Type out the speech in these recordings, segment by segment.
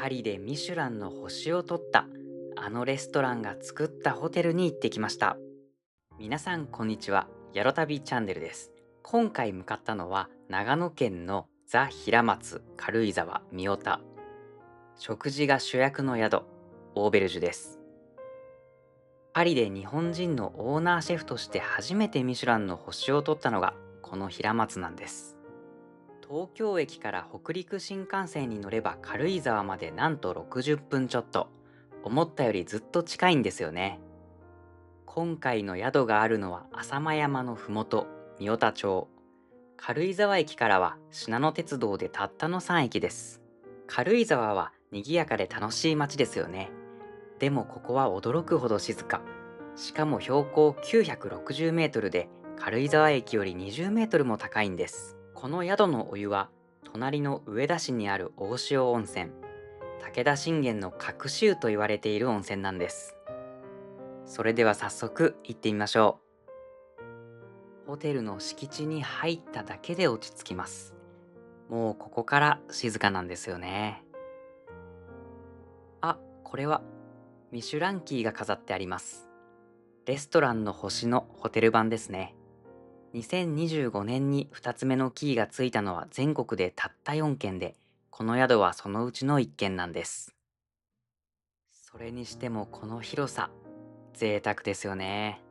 パリでミシュランの星を取ったあのレストランが作ったホテルに行ってきました。皆さんこんにちは。ヤロ旅チャンネルです。今回向かったのは長野県のザ・平松軽井沢三代田。食事が主役の宿、オーベルジュです。パリで日本人のオーナーシェフとして初めてミシュランの星を取ったのがこの平松なんです。東京駅から北陸新幹線に乗れば軽井沢までなんと60分ちょっと。思ったよりずっと近いんですよね。今回の宿があるのは浅間山のふもと、三代田町。軽井沢駅からはしなの鉄道でたったの3駅です。軽井沢は賑やかで楽しい街ですよね。でもここは驚くほど静か。しかも標高960メートルで軽井沢駅より20メートルも高いんです。この宿のお湯は隣の上田市にある大塩温泉、武田信玄の隠し湯と言われている温泉なんです。それでは早速行ってみましょう。ホテルの敷地に入っただけで落ち着きます。もうここから静かなんですよね。あ、これはミシュランキーが飾ってあります。レストランの星のホテル版ですね。2025年に2つ目のキーがついたのは全国でたった4軒で、この宿はそのうちの1軒なんです。それにしてもこの広さ、贅沢ですよね。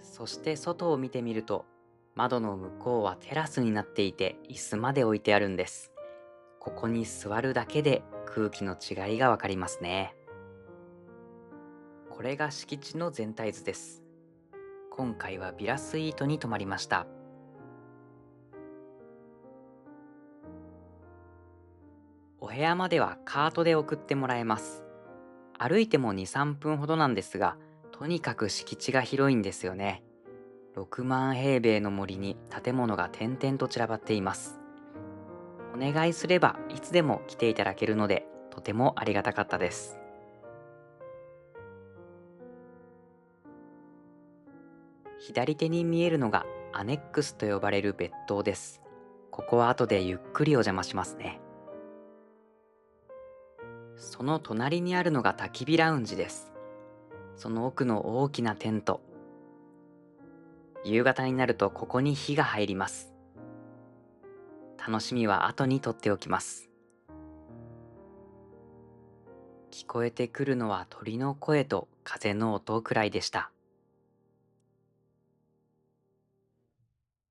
そして外を見てみると、窓の向こうはテラスになっていて椅子まで置いてあるんです。ここに座るだけで空気の違いがわかりますね。これが敷地の全体図です。今回はビラスイートに泊まりました。お部屋まではカートで送ってもらえます。歩いても2、3分ほどなんですが、とにかく敷地が広いんですよね。6万平米の森に建物が点々と散らばっています。お願いすればいつでも来ていただけるので、とてもありがたかったです。左手に見えるのがアネックスと呼ばれる別棟です。ここは後でゆっくりお邪魔しますね。その隣にあるのが焚き火ラウンジです。その奥の大きなテント。夕方になるとここに火が入ります。楽しみは後にとっておきます。聞こえてくるのは鳥の声と風の音くらいでした。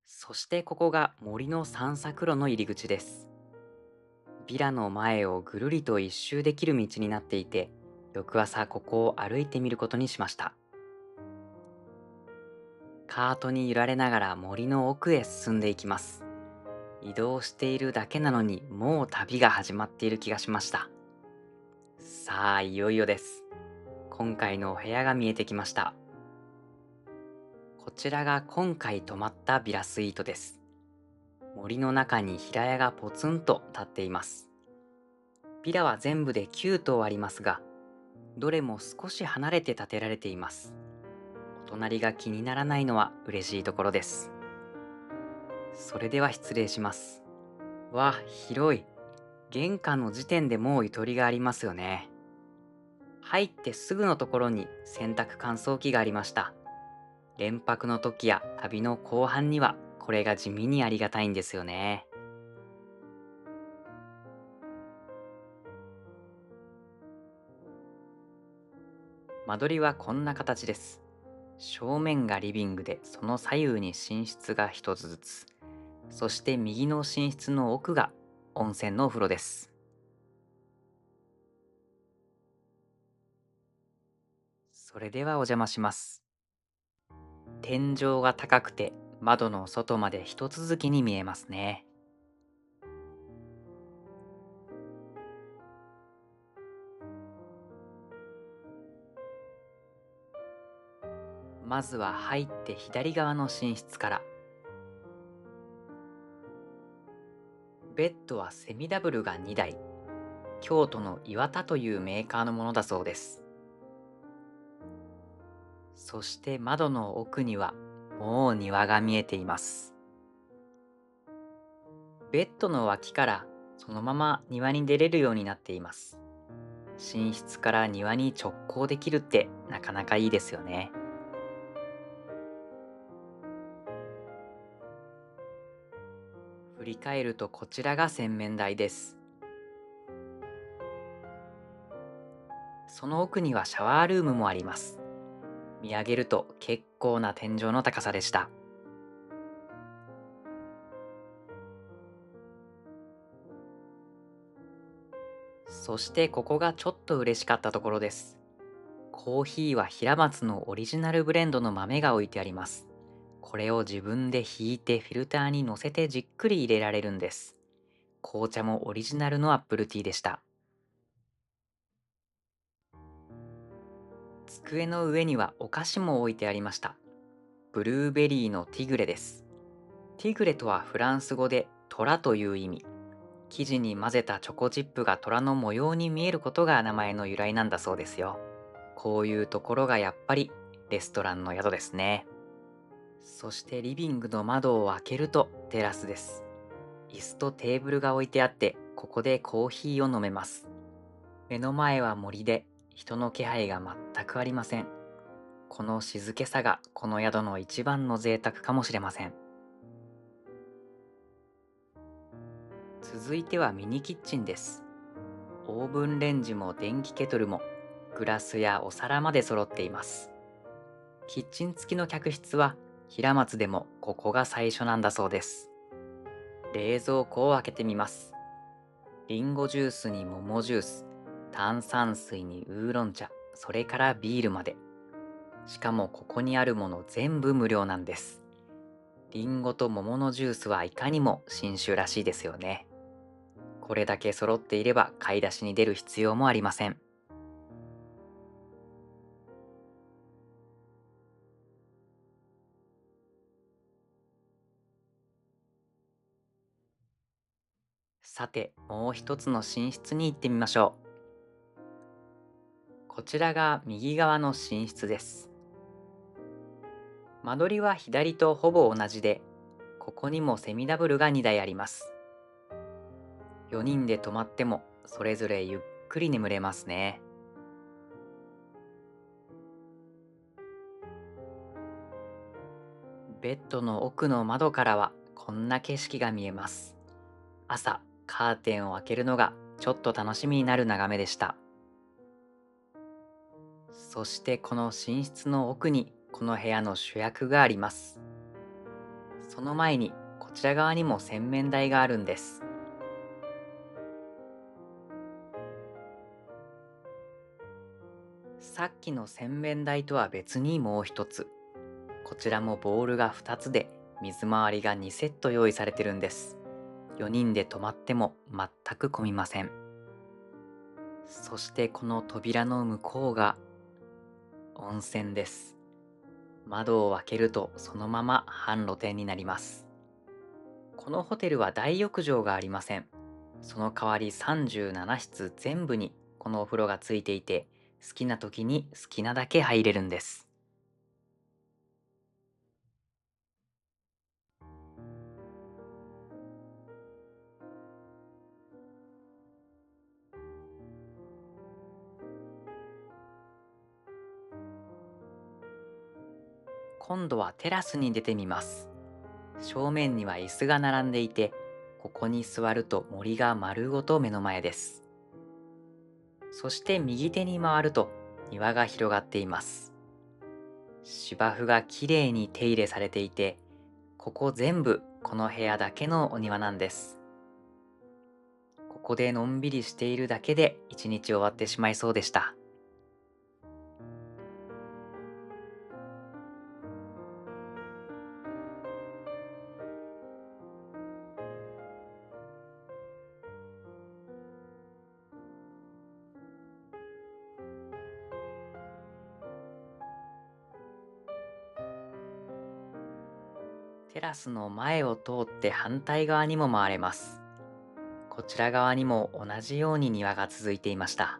そしてここが森の散策路の入り口です。ビラの前をぐるりと一周できる道になっていて、翌朝ここを歩いてみることにしました。カートに揺られながら森の奥へ進んでいきます。移動しているだけなのにもう旅が始まっている気がしました。さあ、いよいよです。今回のお部屋が見えてきました。こちらが今回泊まったビラスイートです。森の中に平屋がポツンと立っています。ビラは全部で9棟ありますが、どれも少し離れて建てられています。お隣が気にならないのは嬉しいところです。それでは失礼します。わ、広い。玄関の時点でもうゆとりがありますよね。入ってすぐのところに洗濯乾燥機がありました。連泊の時や旅の後半にはこれが地味にありがたいんですよね。間取りはこんな形です。正面がリビングでその左右に寝室が一つずつ。そして右の寝室の奥が温泉のお風呂です。それではお邪魔します。天井が高くて窓の外まで一続きに見えますね。まずは入って左側の寝室から。ベッドはセミダブルが2台。京都の岩田というメーカーのものだそうです。そして窓の奥にはもう庭が見えています。ベッドの脇からそのまま庭に出れるようになっています。寝室から庭に直行できるってなかなかいいですよね。振り返るとこちらが洗面台です。その奥にはシャワールームもあります。見上げると結構な天井の高さでした。そしてここがちょっと嬉しかったところです。コーヒーは平松のオリジナルブレンドの豆が置いてあります。これを自分でひいてフィルターに乗せてじっくり入れられるんです。紅茶もオリジナルのアップルティーでした。机の上にはお菓子も置いてありました。ブルーベリーのティグレです。ティグレとはフランス語で虎という意味。生地に混ぜたチョコチップが虎の模様に見えることが名前の由来なんだそうですよ。こういうところがやっぱりレストランの宿ですね。そしてリビングの窓を開けるとテラスです。椅子とテーブルが置いてあって、ここでコーヒーを飲めます。目の前は森で、人の気配が全くありません。この静けさがこの宿の一番の贅沢かもしれません。続いてはミニキッチンです。オーブンレンジも電気ケトルも、グラスやお皿まで揃っています。キッチン付きの客室は平松でもここが最初なんだそうです。冷蔵庫を開けてみます。リンゴジュースに桃ジュース、炭酸水にウーロン茶、それからビールまで。しかもここにあるもの全部無料なんです。リンゴと桃のジュースはいかにも新酒らしいですよね。これだけ揃っていれば買い出しに出る必要もありません。さて、もう一つの寝室に行ってみましょう。こちらが右側の寝室です。間取りは左とほぼ同じで、ここにもセミダブルが2台あります。4人で泊まってもそれぞれゆっくり眠れますね。ベッドの奥の窓からはこんな景色が見えます。朝、カーテンを開けるのがちょっと楽しみになる眺めでした。そしてこの寝室の奥にこの部屋の主役があります。その前にこちら側にも洗面台があるんです。さっきの洗面台とは別にもう一つ。こちらもボールが2つで水回りが2セット用意されてるんです。4人で泊まっても全く混みません。そしてこの扉の向こうが温泉です。窓を開けるとそのまま半露天になります。このホテルは大浴場がありません。その代わり37室全部にこのお風呂がついていて、好きな時に好きなだけ入れるんです。今度はテラスに出てみます。正面には椅子が並んでいて、ここに座ると森が丸ごと目の前です。そして右手に回ると庭が広がっています。芝生がきれいに手入れされていて、ここ全部この部屋だけのお庭なんです。ここでのんびりしているだけで一日終わってしまいそうでした。テラスの前を通って反対側にも回れます。こちら側にも同じように庭が続いていました。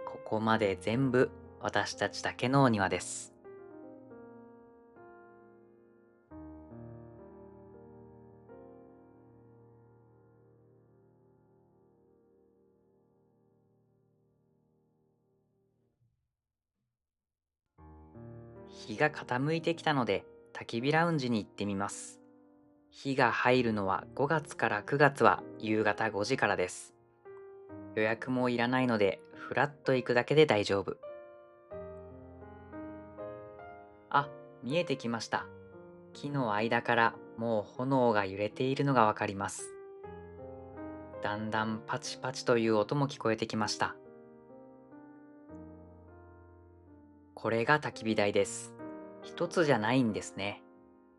ここまで全部私たちだけのお庭です。日が傾いてきたので焚き火ラウンジに行ってみます。日が入るのは5月から9月は夕方5時からです。予約もいらないのでフラッと行くだけで大丈夫。あ、見えてきました。木の間からもう炎が揺れているのがわかります。だんだんパチパチという音も聞こえてきました。これが焚き火台です。一つじゃないんですね。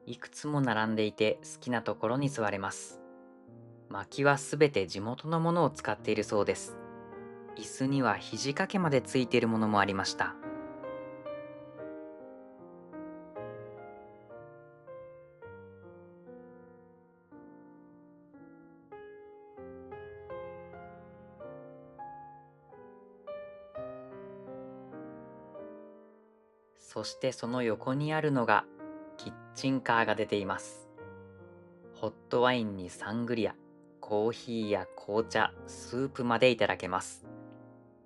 いくつも並んでいて好きなところに座れます。薪はすべて地元のものを使っているそうです。椅子には肘掛けまでついているものもありました。そしてその横にあるのがキッチンカーが出ています。ホットワインにサングリア、コーヒーや紅茶、スープまでいただけます。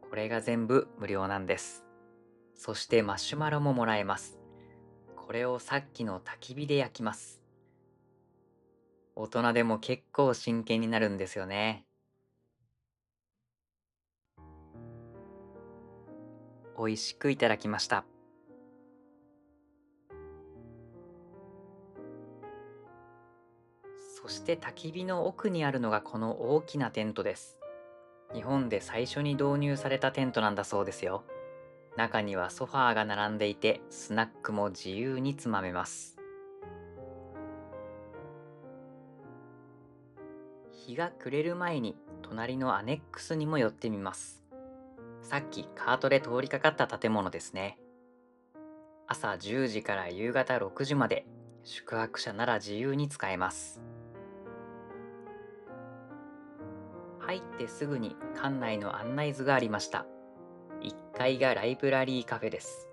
これが全部無料なんです。そしてマシュマロももらえます。これをさっきの焚き火で焼きます。大人でも結構真剣になるんですよね。美味しくいただきました。そして焚き火の奥にあるのがこの大きなテントです。日本で最初に導入されたテントなんだそうですよ。中にはソファーが並んでいて、スナックも自由につまめます。日が暮れる前に隣のアネックスにも寄ってみます。さっきカートで通りかかった建物ですね。朝10時から夕方6時まで宿泊者なら自由に使えます。入ってすぐに館内の案内図がありました。1階がライブラリーカフェです。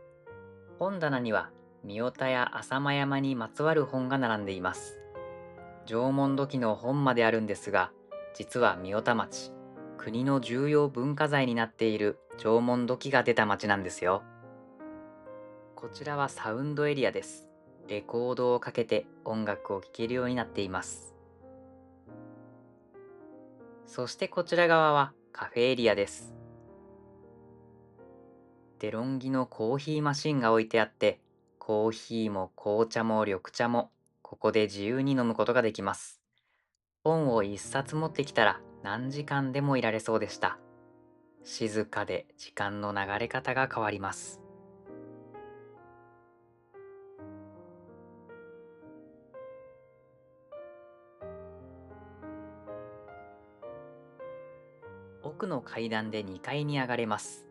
本棚には三代田や浅間山にまつわる本が並んでいます。縄文土器の本まであるんですが、実は三代田町、国の重要文化財になっている縄文土器が出た町なんですよ。こちらはサウンドエリアです。レコードをかけて音楽を聴けるようになっています。そしてこちら側はカフェエリアです。デロンギのコーヒーマシンが置いてあって、コーヒーも紅茶も緑茶もここで自由に飲むことができます。本を一冊持ってきたら何時間でもいられそうでした。静かで時間の流れ方が変わります。奥の階段で2階に上がれます。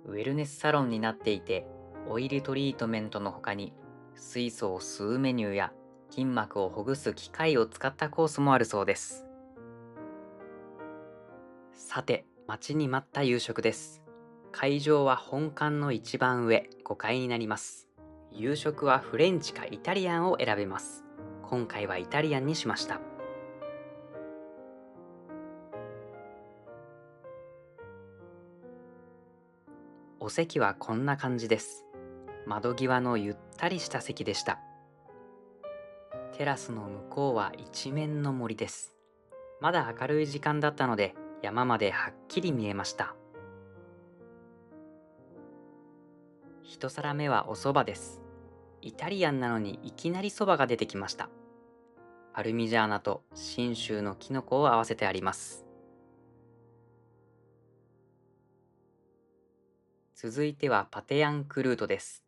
ウェルネスサロンになっていて、オイルトリートメントの他に水素を吸うメニューや筋膜をほぐす機械を使ったコースもあるそうです。さて、待ちに待った夕食です。会場は本館の一番上、5階になります。夕食はフレンチかイタリアンを選べます。今回はイタリアンにしました。お席はこんな感じです。窓際のゆったりした席でした。テラスの向こうは一面の森です。まだ明るい時間だったので山まではっきり見えました。一皿目はお蕎麦です。イタリアンなのにいきなり蕎麦が出てきました。パルミジャーナと信州のキノコを合わせてあります。続いてはパテヤンクルートです。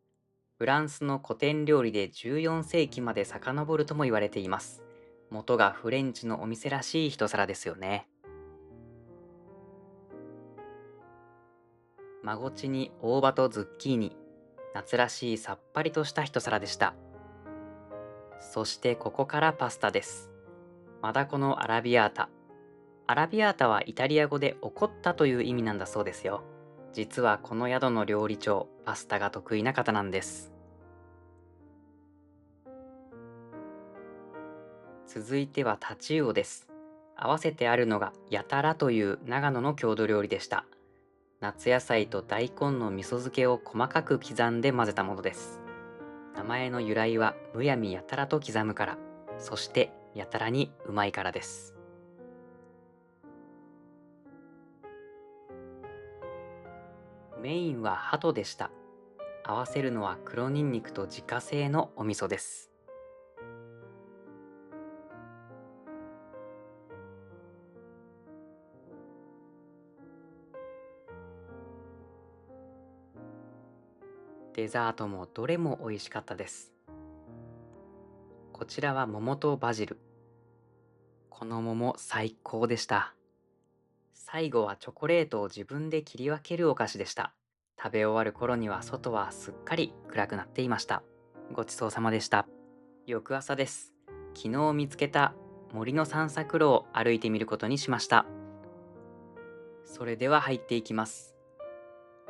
フランスの古典料理で14世紀まで遡るとも言われています。元がフレンチのお店らしい一皿ですよね。マゴチに大葉とズッキーニ、夏らしいさっぱりとした一皿でした。そしてここからパスタです。マダコのアラビアータ。アラビアータはイタリア語で怒ったという意味なんだそうですよ。実はこの宿の料理長、パスタが得意な方なんです。続いてはタチウオです。合わせてあるのがやたらという長野の郷土料理でした。夏野菜と大根の味噌漬けを細かく刻んで混ぜたものです。名前の由来はむやみやたらと刻むから、そしてやたらにうまいからです。メインは鳩でした。合わせるのは黒ニンニクと自家製のお味噌です。デザートもどれも美味しかったです。こちらは桃とバジル。この桃最高でした。最後はチョコレートを自分で切り分けるお菓子でした。食べ終わる頃には外はすっかり暗くなっていました。ごちそうさまでした。翌朝です。昨日見つけた森の散策路を歩いてみることにしました。それでは入っていきます。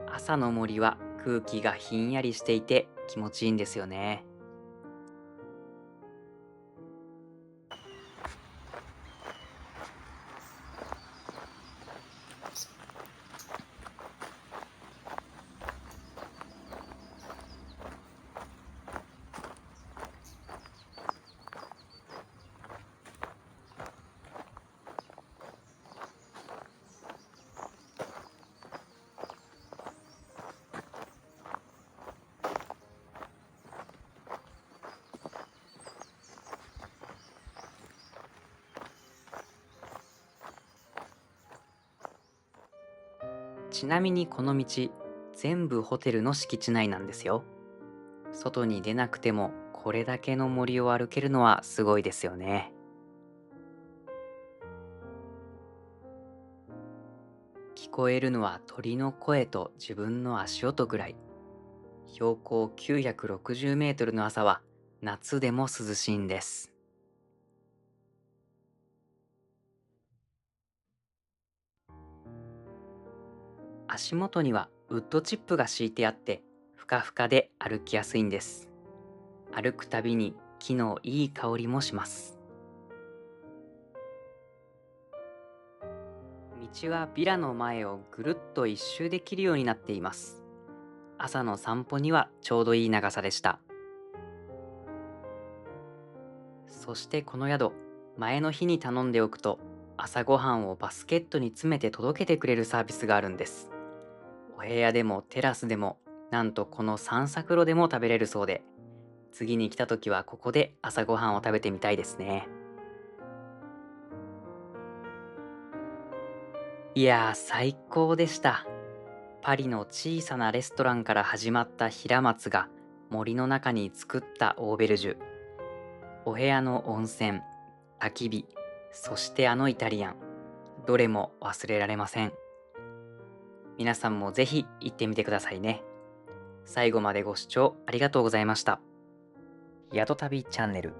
朝の森は空気がひんやりしていて気持ちいいんですよね。ちなみにこの道、全部ホテルの敷地内なんですよ。外に出なくてもこれだけの森を歩けるのはすごいですよね。聞こえるのは鳥の声と自分の足音ぐらい。標高960メートルの朝は夏でも涼しいんです。足元にはウッドチップが敷いてあってふかふかで歩きやすいんです。歩くたびに木のいい香りもします。道はビラの前をぐるっと一周できるようになっています。朝の散歩にはちょうどいい長さでした。そしてこの宿、前の日に頼んでおくと朝ごはんをバスケットに詰めて届けてくれるサービスがあるんです。お部屋でもテラスでも、なんとこの散策路でも食べれるそうで、次に来た時はここで朝ごはんを食べてみたいですね。いやー、最高でした。パリの小さなレストランから始まった平松が森の中に作ったオーベルジュ。お部屋の温泉、焚き火、そしてあのイタリアン。どれも忘れられません。皆さんもぜひ行ってみてくださいね。最後までご視聴ありがとうございました。宿旅チャンネル、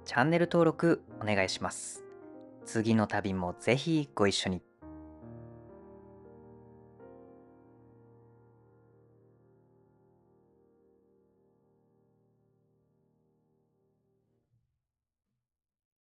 チャンネル登録お願いします。次の旅もぜひご一緒に。